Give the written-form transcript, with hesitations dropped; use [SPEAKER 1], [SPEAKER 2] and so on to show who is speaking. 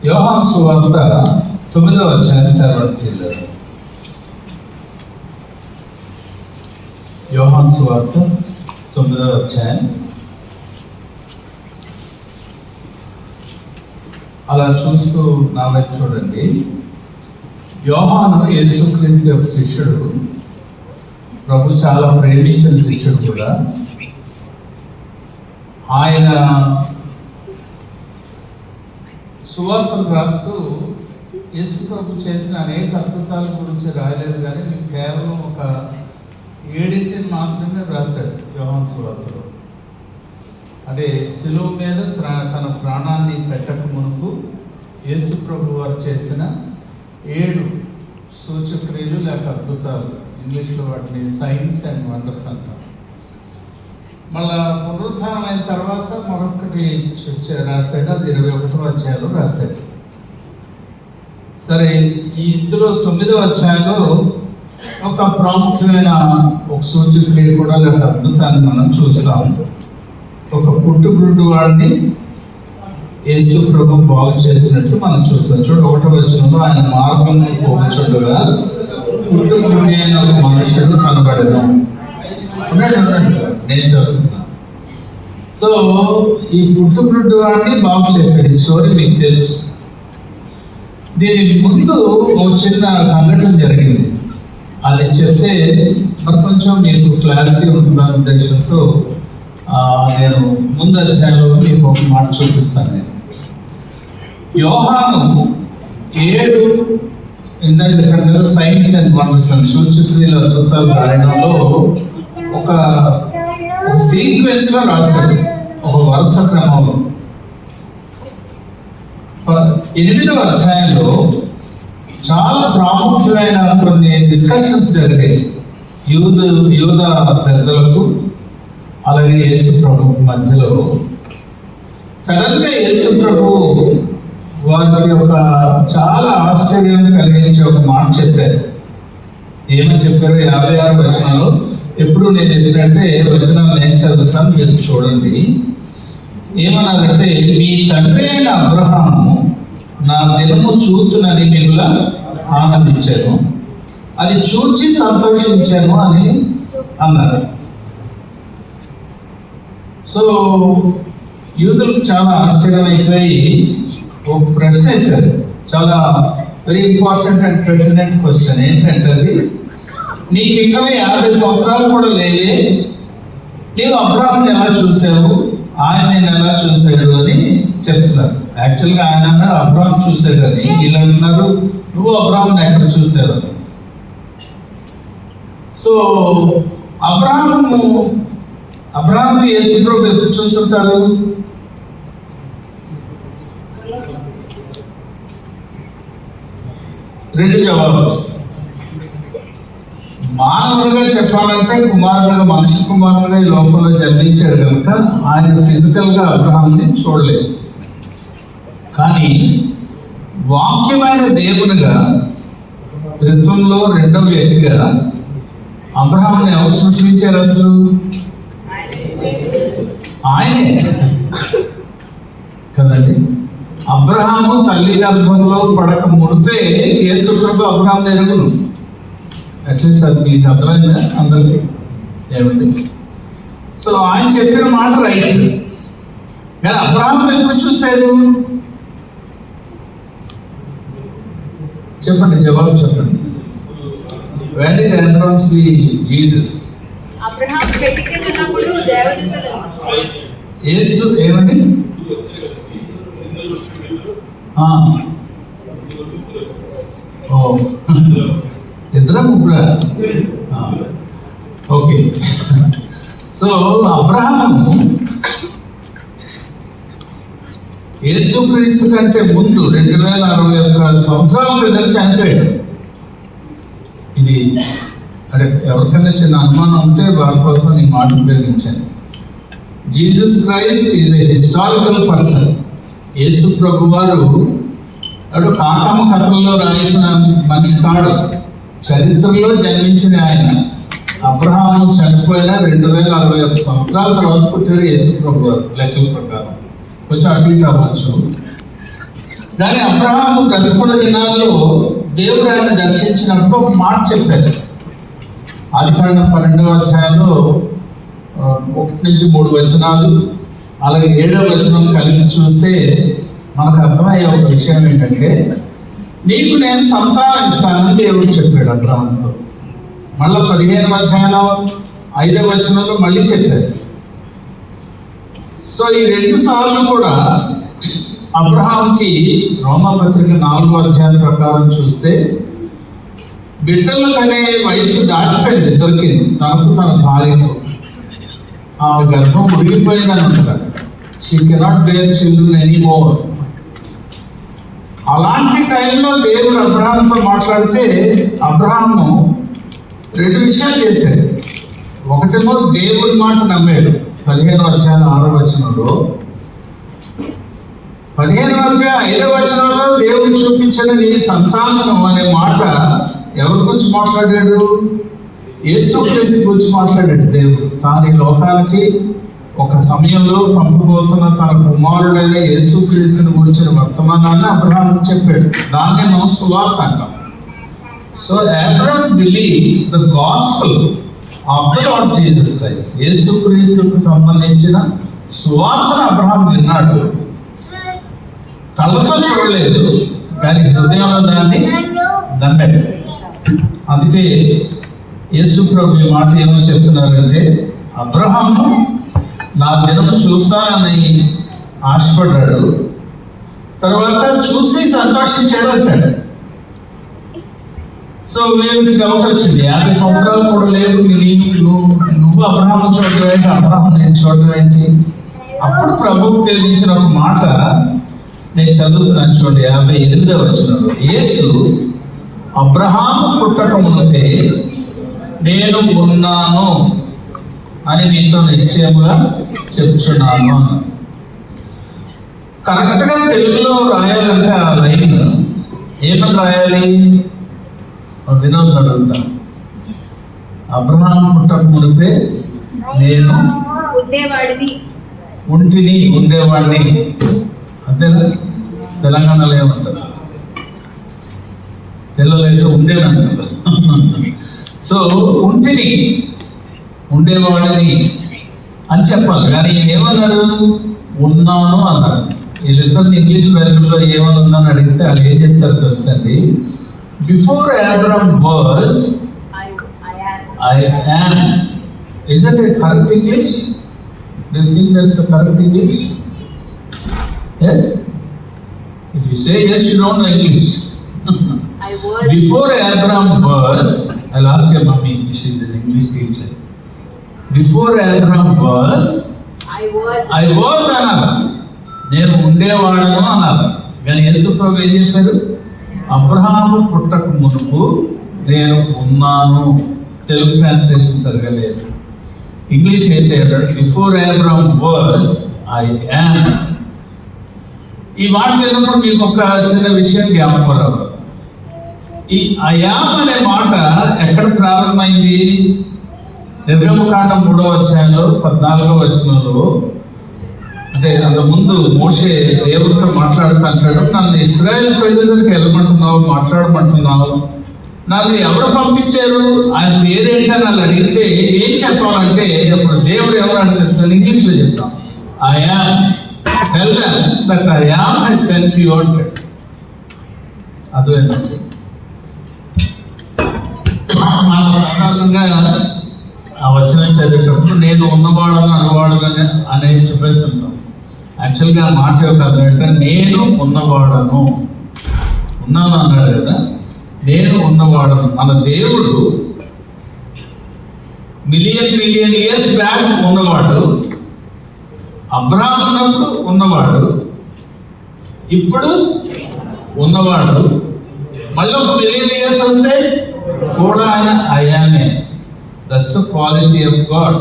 [SPEAKER 1] యోహాను సువార్త 9వ అధ్యాయం తెరవండి. యోహాను సువార్త 9వ అధ్యాయం. అలా చూస్తూ నా వైపు చూడండి. యోహాను యేసుక్రీస్తు యొక్క శిష్యుడు, ప్రభు చాలా ప్రేమించిన శిష్యుడు కూడా. ఆయన సువార్తను రాస్తూ యేసు ప్రభు చేసిన అనేక అద్భుతాల గురించి రాయలేదు, కానీ మీకు కేవలం ఒక 7 మాత్రమే రాశాడు యోహాను సువార్తలో. అదే శిలువ మీద తన ప్రాణాన్ని పెట్టక మునుపు యేసు ప్రభు వారు చేసిన 7 సూచక్రియలు లేక అద్భుతాలు, ఇంగ్లీష్లో వాటిని సైన్స్ అండ్ వండర్స్ అంటారు. మళ్ళా పునరుద్ధానం అయిన తర్వాత మరొకటి రాశాడు, అది 21వ అధ్యాయంలో రాశాడు. సరే, ఇందులో 9వ అధ్యాయంలో ఒక ప్రాముఖ్యమైన ఒక సూచక్రియ కూడా లేక అద్భుతాన్ని మనం చూస్తాం. ఒక పుట్టుగుడ్డు వాడిని యేసు ప్రభు బాగు చేసినట్టు మనం చూస్తాం. చూడ 1వ వచనంలో, ఆయన మార్గంలో పోచుండగా పుట్టుగుడ్డి అయిన ఒక మనుషుడు కనబడను. నేను చదువుతున్నా. సో ఈ పుట్టుగుడ్డు వాడిని బాగు చేశాడు. ఈ స్టోరీ మీకు తెలుసు. దీనికి ముందు ఒక చిన్న సంఘటన జరిగింది. అది చెప్తే మరి కొంచెం మీకు క్లారిటీ ఉంటుందన్న ఉద్దేశంతో నేను ముందు అధ్యాయంలో మీకు ఒక మాట చూపిస్తాను. నేను యోహాను 7 ఇందాక చెప్పిన సైన్స్ అండ్ వండర్స్ అండ్ సూచక్రియల అద్భుతాలు రాయడంలో ఒక సీక్వెన్స్ లో రాశాడు, ఒక వరుస క్రమంలో. 8వ అధ్యాయంలో చాలా ప్రాముఖ్యమైన కొన్ని డిస్కషన్స్ జరిగాయి యూద పెద్దలకు అలాగే యేసు ప్రభు మధ్యలో. సడన్ గా యేసు ప్రభు వారికి ఒక చాలా ఆశ్చర్యం కలిగించే ఒక మాట చెప్పారు. ఏమని చెప్పారు? 56వ వచనంలో. ఎప్పుడు నేను చెప్పినట్టే వచనం నేను చదువుతాను, మీరు చూడండి. ఏమన్నారంటే, మీ తండ్రి అయిన అబ్రహాము నా దినము చూతునని మిగుల ఆనందించాను, అది చూచి సంతోషించాను అని అన్నారు. సో యూదులకు చాలా ఆశ్చర్యం అయిపోయి ఒక ప్రశ్న వేశారు. చాలా very important and pertinent question. ఏంటంటే, అది నీకు ఇంకా 50 సంవత్సరాలు కూడా లేవే, నీవు అబ్రాహాంని ఎలా చూసావు, ఆయన నేను ఎలా చూశాడు అని చెప్తున్నారు. యాక్చువల్గా ఆయన అన్నాడు అబ్రాహాం చూశాడు అని, ఇలా అన్నారు నువ్వు అబ్రాహాంని ఎక్కడ చూశావు అని. సో అబ్రాహాంని యేసు ప్రభు ఎప్పుడు చూస్తుంటారు? రెండు జవాబులు. మానవుడిగా చెప్పాలంటే కుమారుడుగా, మనిషి కుమారుడుగా ఈ లోకంలో జన్మించాడు కనుక ఆయన ఫిజికల్గా అబ్రహాంని చూడలేదు. కానీ వాక్యమైన దేవునిగా, త్రిత్వంలో 2వ వ్యక్తిగా అబ్రహాంని ఎవరు సృష్టించారు? అసలు ఆయనే కదండి. అబ్రహాము తల్లి గర్భంలో పడక మునిపే యేసు ప్రభు అబ్రహాంని ఎరుగును. అట్లీస్ట్ అది మీకు అర్థమైందా అందరికీ? ఏమండి? సో ఆయన చెప్పిన మాట రైట్. కానీ అబ్రహాం ఎప్పుడు చూశాడు? చెప్పండి, జవాబు చెప్పండి. When did Abraham see Jesus? యేసు ఏమని? ఇద్దరు ముగ్గురా? ఓకే. సో అబ్రహాము యేసుక్రీస్తు కంటే ముందు 2061 సంవత్సరాల క్రితం చనిపోయాడు. ఇది అదే ఎవరికైనా చిన్న అనుమానం ఉంటే వారి కోసం ఈ మాట ఉపయోగించాను. Jesus Christ is a historical person. యేసు ప్రభు వారు అటు కాకమ్మ కథల్లో రాసిన మనిషి కాడు, చరిత్రలో జన్మించిన ఆయన. అబ్రహాము చనిపోయిన 2061 సంవత్సరాల తర్వాత పుట్టారు యేసు ప్రభు వారు లెక్కల ప్రకారం. కొంచెం అటు ఇటు అవ్వచ్చు. కానీ అబ్రహాము బ్రతుకున్న దినాల్లో దేవుడు ఆయన దర్శించినప్పుడు ఒక మాట చెప్పారు. ఆదికాండం 12వ అధ్యాయంలో 1-3 వచనాలు, అలాగే 7వ వచనం కలిపి చూస్తే మనకు అర్థమయ్యే ఒక విషయం ఏంటంటే, నీకు నేను సంతానం ఇస్తానని దేవుడు చెప్పాడు అబ్రహాముతో. మళ్ళీ 15వ అధ్యాయంలో 5వ వచనంలో మళ్ళీ చెప్పారు. సో ఈ 2 సార్లు కూడా అబ్రహాంకి రోమాపత్రిక 4వ అధ్యాయం ప్రకారం చూస్తే బిడ్డలు కనే వయసు దాటిపోయింది ఇద్దరికి, తనకు తన భార్యకు. ఆమె గర్భం ఉడిగిపోయిందని అంటారు. She cannot bear children anymore. అలాంటి టైంలో దేవుడు అబ్రహాంతో మాట్లాడితే అబ్రహాము 2 విషయాలు చేశాడు. ఒకటేమో దేవుడి మాట నమ్మాడు. 15వ అధ్యాయం 6వ వచనంలో, 15వ అధ్యాయం 5వ వచనంలో దేవుడు చూపించిన నీ సంతానం అనే మాట ఎవరి గురించి మాట్లాడాడు? యేసుక్రీస్తు గురించి మాట్లాడాడు దేవుడు. తాను ఈ లోకానికి ఒక సమయంలో పంపబోతున్న తన కుమారుడైన యేసుక్రీస్తుని గురించిన వర్తమానాన్ని అబ్రహాముకు చెప్పాడు. దాన్ని మనం సువార్త అంటాం. So Abraham believe the gospel of the lord Jesus Christ. యేసుక్రీస్తుకు సంబంధించిన సువార్తను అబ్రహాం విన్నాడు. కళ్ళతో చూడలేదు, కానీ హృదయంలో దాన్ని నమ్మాడు. అందుకే యేసు ప్రభు ఈ మాట ఏమో చెప్తున్నారంటే, అబ్రహాము నా దినము చూస్తానని ఆశపడ్డాడు, తర్వాత చూసి సంతోషించాడు అంటాడు. సో వీళ్ళకి డౌట్ వచ్చింది, 50 సంవత్సరాలు కూడా లేవు, నువ్వు అబ్రహాము చూడడం ఏంటి, అబ్రహాం నేను చూడడం ఏంటి? అప్పుడు ప్రభువు ఉపయోగించిన ఒక మాట నేను చదువుతున్నాను చూడండి. 58వ వచనంలో, యేసు అబ్రహాము పుట్టక మునుపే నేను ఉన్నాను అని మీతో నిశ్చయముగా చెప్తున్నాను. కరెక్ట్గా తెలుగులో రాయాలంటే ఆ లైన్ ఏమని రాయాలి? వినోద్ అడుగుతా. అబ్రహాం పుట్టక మునిపే నేను ఉండేవాడిని. అంతేనా? తెలంగాణలో ఏమంటారు? పిల్లలైతే ఉండేదంటారు. సో ఉండేవాడిని అని చెప్పాలి. కానీ ఏమన్నారు? ఉన్నాను అన్నారు. వీళ్ళిద్దరిని ఇంగ్లీష్ బైబిల్లో ఏమని ఉందని అడిగితే వాళ్ళు ఏం చెప్తారు తెలుసండి? Before Abraham was, I am. Is that a correct English? Do you think that's the correct English? Yes? If you say yes, you don't know English. Before Abraham was, I'll ask your mommy, she's an English teacher. Before Abraham was, I was అన్నారు. నేను ఉండేవాడను అన్నారు. కానీ యేసు ప్రభు ఏం చెప్పారు? అబ్రహాము పుట్టక మునుపు నేను ఉన్నాను. తెలుగు ట్రాన్స్లేషన్ సరిగా లేదు. ఇంగ్లీష్ అయితే before Abraham was I am. ఈ మాట విన్నప్పుడు మీకు ఒక చిన్న విషయం జ్ఞాపకం రావాలి. ఈ ఐ యామ్ అనే మాట ఎక్కడ ప్రారంభమైంది? నిర్గమకాండం 3వ అధ్యాయంలో 14వ వచనంలో, అంటే అంతకుముందు మోషే దేవుడితో మాట్లాడుతుంటాడు, నన్ను ఇశ్రాయేల్ ప్రజల దగ్గరికి వెళ్ళమంటున్నావు, మాట్లాడమంటున్నావు, నన్ను ఎవరు పంపించారు, ఆయన పేరేంటని నన్ను అడిగితే ఏం చెప్పాలంటే, అప్పుడు దేవుడు ఎవరు అని తెలుసు, ఇంగ్లీష్లో చెప్తాం. I am, tell them that I am has sent you అంటాడు. అదేంటండి, మనం సాధారణంగా ఆ వచనం చదివేటప్పుడు నేను ఉన్నవాడను అనువాడను అనేది చెప్పేసి ఉంటాం. యాక్చువల్గా ఆ మాట యొక్క అర్థం ఏంటంటే నేను ఉన్నవాడను, ఉన్నాను అన్నాడు కదా, నేను ఉన్నవాడను. మన దేవుడు మిలియన్ ఇయర్స్ బ్యాక్ ఉన్నవాడు, అబ్రహాం ఉన్నప్పుడు ఉన్నవాడు, ఇప్పుడు ఉన్నవాడు, మళ్ళీ ఒక మిలియన్ ఇయర్స్ వస్తే కూడా ఆయన అయామే. That's the quality of God.